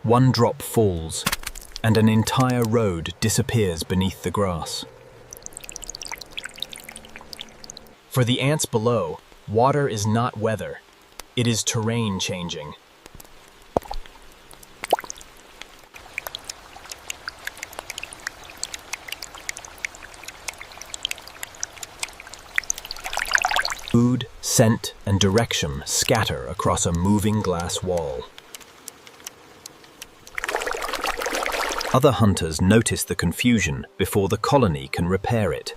One drop falls, and an entire road disappears beneath the grass. For the ants below, water is not weather, it is terrain changing. Food, scent, and direction scatter across a moving glass wall. Other hunters notice the confusion before the colony can repair it.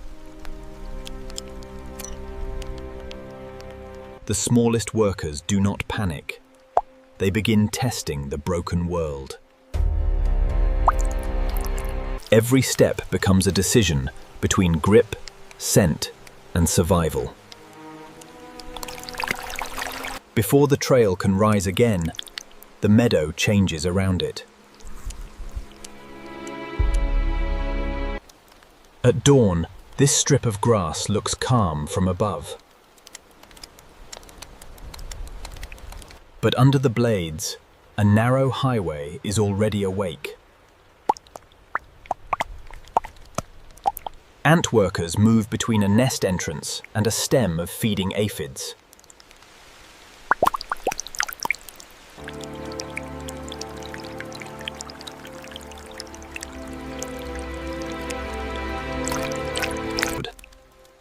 The smallest workers do not panic. They begin testing the broken world. Every step becomes a decision between grip, scent, and survival. Before the trail can rise again, the meadow changes around it. At dawn, this strip of grass looks calm from above. But under the blades, a narrow highway is already awake. Ant workers move between a nest entrance and a stem of feeding aphids.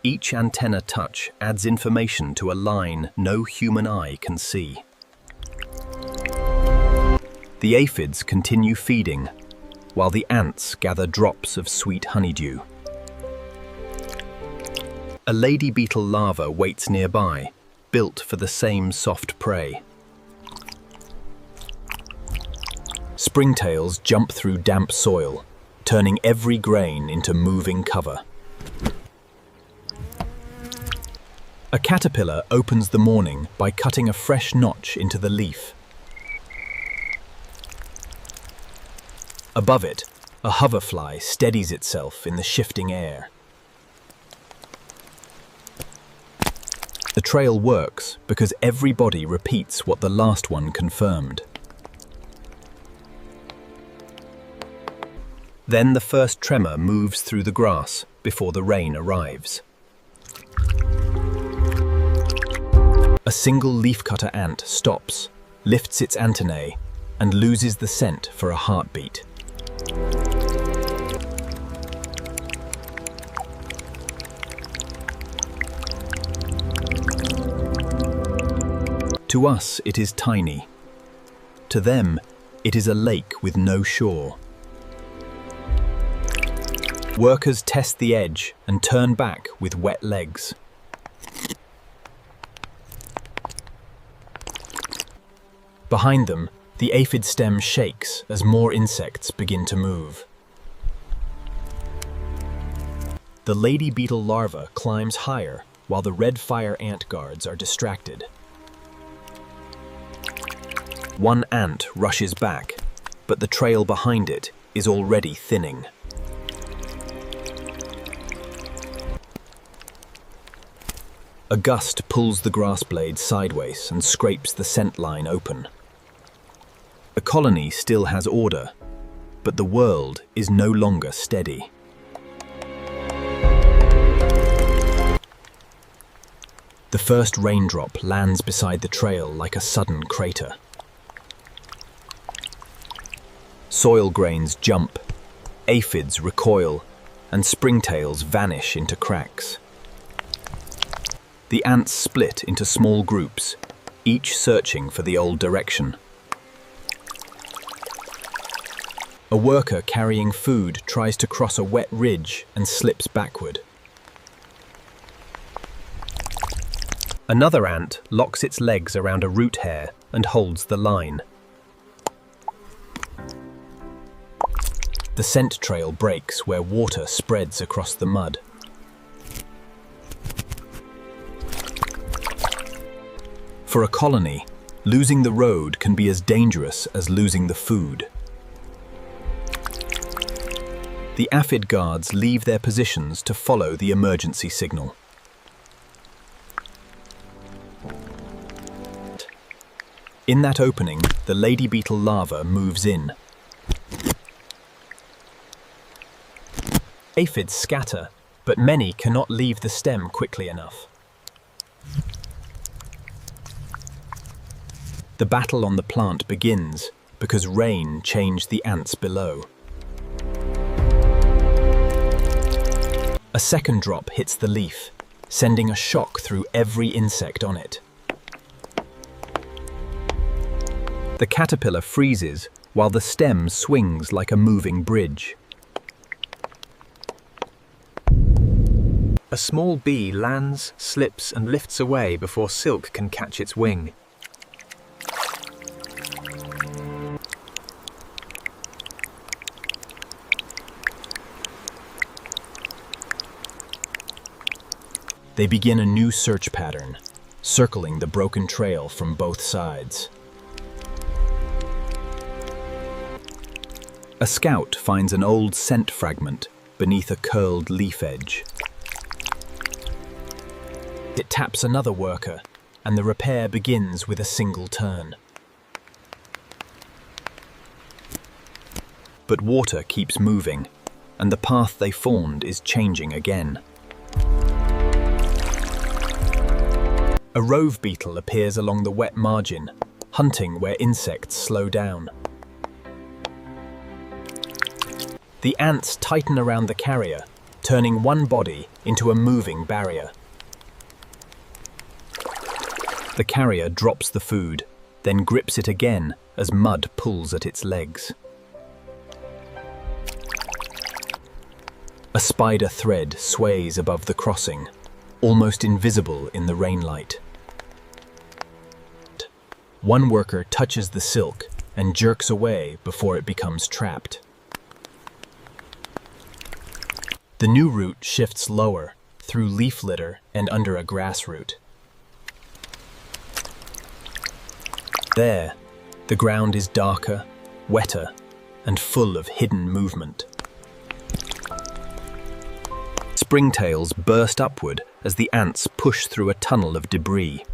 Each antenna touch adds information to a line no human eye can see. The aphids continue feeding, while the ants gather drops of sweet honeydew. A lady beetle larva waits nearby, built for the same soft prey. Springtails jump through damp soil, turning every grain into moving cover. A caterpillar opens the morning by cutting a fresh notch into the leaf. Above it, a hoverfly steadies itself in the shifting air. The trail works because every body repeats what the last one confirmed. Then the first tremor moves through the grass before the rain arrives. A single leafcutter ant stops, lifts its antennae, and loses the scent for a heartbeat. To us, it is tiny. To them, it is a lake with no shore. Workers test the edge and turn back with wet legs. Behind them, the aphid stem shakes as more insects begin to move. The lady beetle larva climbs higher while the red fire ant guards are distracted. One ant rushes back, but the trail behind it is already thinning. A gust pulls the grass blade sideways and scrapes the scent line open. The colony still has order, but the world is no longer steady. The first raindrop lands beside the trail like a sudden crater. Soil grains jump, aphids recoil, and springtails vanish into cracks. The ants split into small groups, each searching for the old direction. A worker carrying food tries to cross a wet ridge and slips backward. Another ant locks its legs around a root hair and holds the line. The scent trail breaks where water spreads across the mud. For a colony, losing the road can be as dangerous as losing the food. The aphid guards leave their positions to follow the emergency signal. In that opening, the lady beetle larva moves in. Aphids scatter, but many cannot leave the stem quickly enough. The battle on the plant begins because rain changed the ants below. A second drop hits the leaf, sending a shock through every insect on it. The caterpillar freezes while the stem swings like a moving bridge. A small bee lands, slips, and lifts away before silk can catch its wing. They begin a new search pattern, circling the broken trail from both sides. A scout finds an old scent fragment beneath a curled leaf edge. It taps another worker, and the repair begins with a single turn. But water keeps moving, and the path they formed is changing again. A rove beetle appears along the wet margin, hunting where insects slow down. The ants tighten around the carrier, turning one body into a moving barrier. The carrier drops the food, then grips it again as mud pulls at its legs. A spider thread sways above the crossing, almost invisible in the rainlight. One worker touches the silk and jerks away before it becomes trapped. The new root shifts lower, through leaf litter and under a grass root. There, the ground is darker, wetter, and full of hidden movement. Springtails burst upward as the ants push through a tunnel of debris.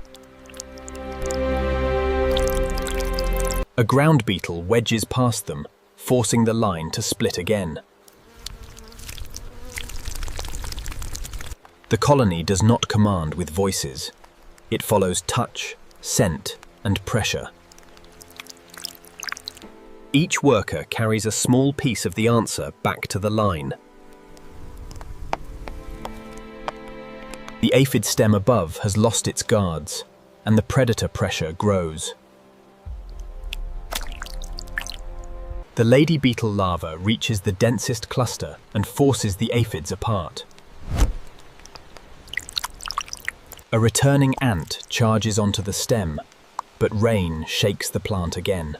A ground beetle wedges past them, forcing the line to split again. The colony does not command with voices. It follows touch, scent, and pressure. Each worker carries a small piece of the answer back to the line. The aphid stem above has lost its guards, and the predator pressure grows. The lady beetle larva reaches the densest cluster and forces the aphids apart. A returning ant charges onto the stem, but rain shakes the plant again.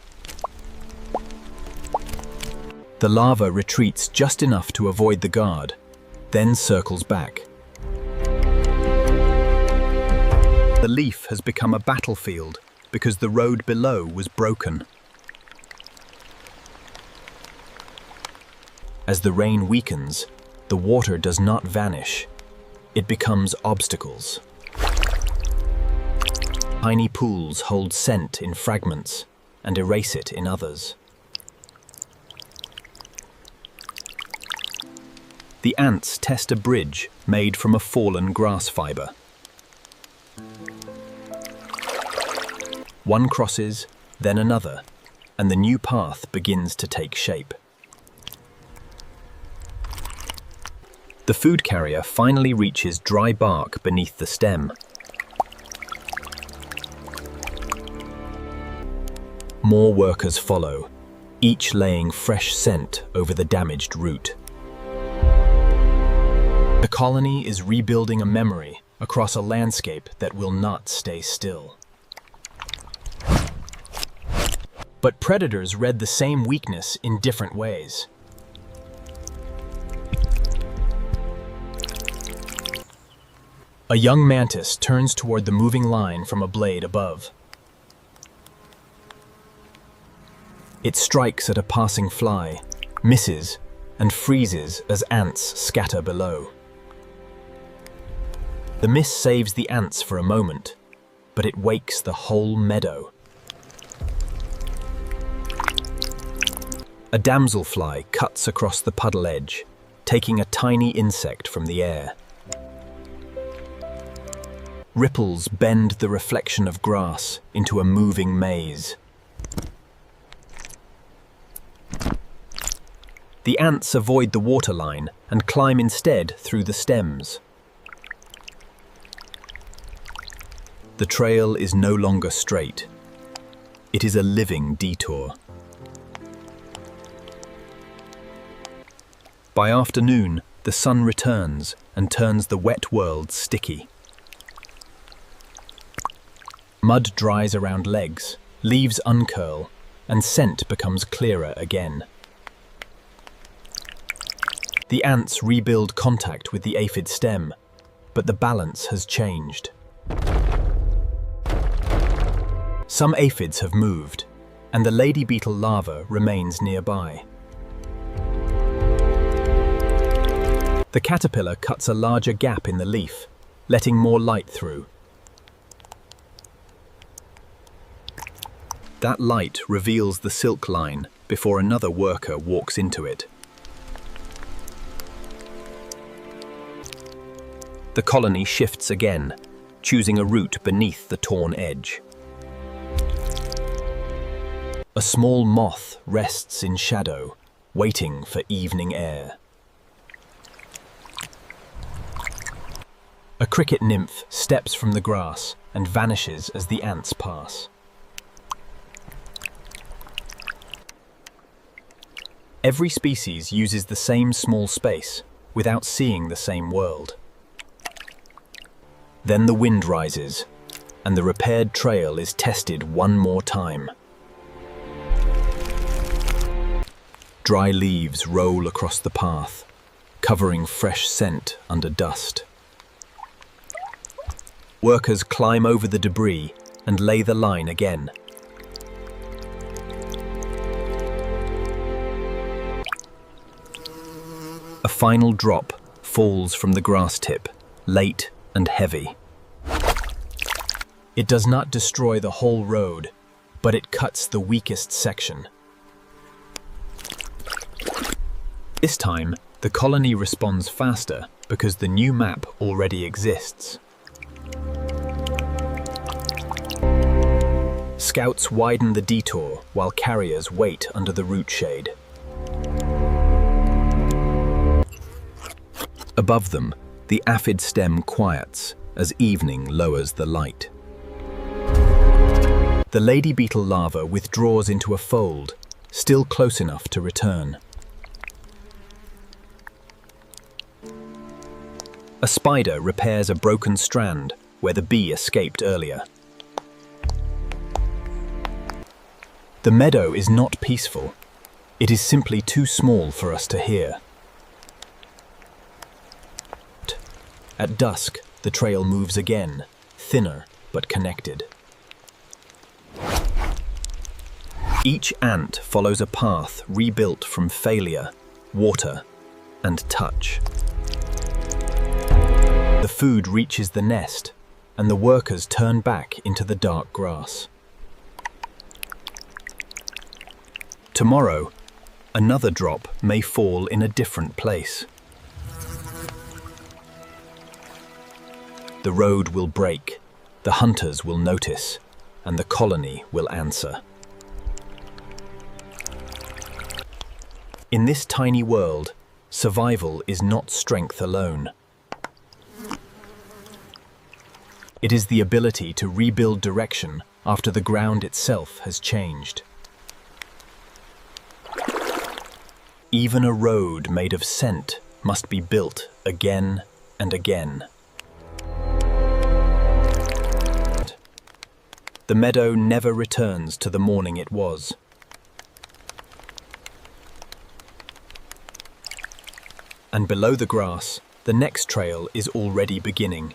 The larva retreats just enough to avoid the guard, then circles back. The leaf has become a battlefield because the road below was broken. As the rain weakens, the water does not vanish. It becomes obstacles. Tiny pools hold scent in fragments and erase it in others. The ants test a bridge made from a fallen grass fiber. One crosses, then another, and the new path begins to take shape. The food carrier finally reaches dry bark beneath the stem. More workers follow, each laying fresh scent over the damaged root. The colony is rebuilding a memory across a landscape that will not stay still. But predators read the same weakness in different ways. A young mantis turns toward the moving line from a blade above. It strikes at a passing fly, misses, and freezes as ants scatter below. The miss saves the ants for a moment, but it wakes the whole meadow. A damselfly cuts across the puddle edge, taking a tiny insect from the air. Ripples bend the reflection of grass into a moving maze. The ants avoid the waterline and climb instead through the stems. The trail is no longer straight. It is a living detour. By afternoon, the sun returns and turns the wet world sticky. Mud dries around legs, leaves uncurl, and scent becomes clearer again. The ants rebuild contact with the aphid stem, but the balance has changed. Some aphids have moved, and the lady beetle larva remains nearby. The caterpillar cuts a larger gap in the leaf, letting more light through. That light reveals the silk line before another worker walks into it. The colony shifts again, choosing a route beneath the torn edge. A small moth rests in shadow, waiting for evening air. A cricket nymph steps from the grass and vanishes as the ants pass. Every species uses the same small space without seeing the same world. Then the wind rises, and the repaired trail is tested one more time. Dry leaves roll across the path, covering fresh scent under dust. Workers climb over the debris and lay the line again. A final drop falls from the grass tip, late and heavy. It does not destroy the whole road, but it cuts the weakest section. This time, the colony responds faster because the new map already exists. Scouts widen the detour while carriers wait under the root shade. Above them, the aphid stem quiets as evening lowers the light. The lady beetle larva withdraws into a fold, still close enough to return. A spider repairs a broken strand where the bee escaped earlier. The meadow is not peaceful. It is simply too small for us to hear. At dusk, the trail moves again, thinner but connected. Each ant follows a path rebuilt from failure, water, and touch. The food reaches the nest, and the workers turn back into the dark grass. Tomorrow, another drop may fall in a different place. The road will break, the hunters will notice, and the colony will answer. In this tiny world, survival is not strength alone. It is the ability to rebuild direction after the ground itself has changed. Even a road made of scent must be built again and again. The meadow never returns to the morning it was. And below the grass, the next trail is already beginning.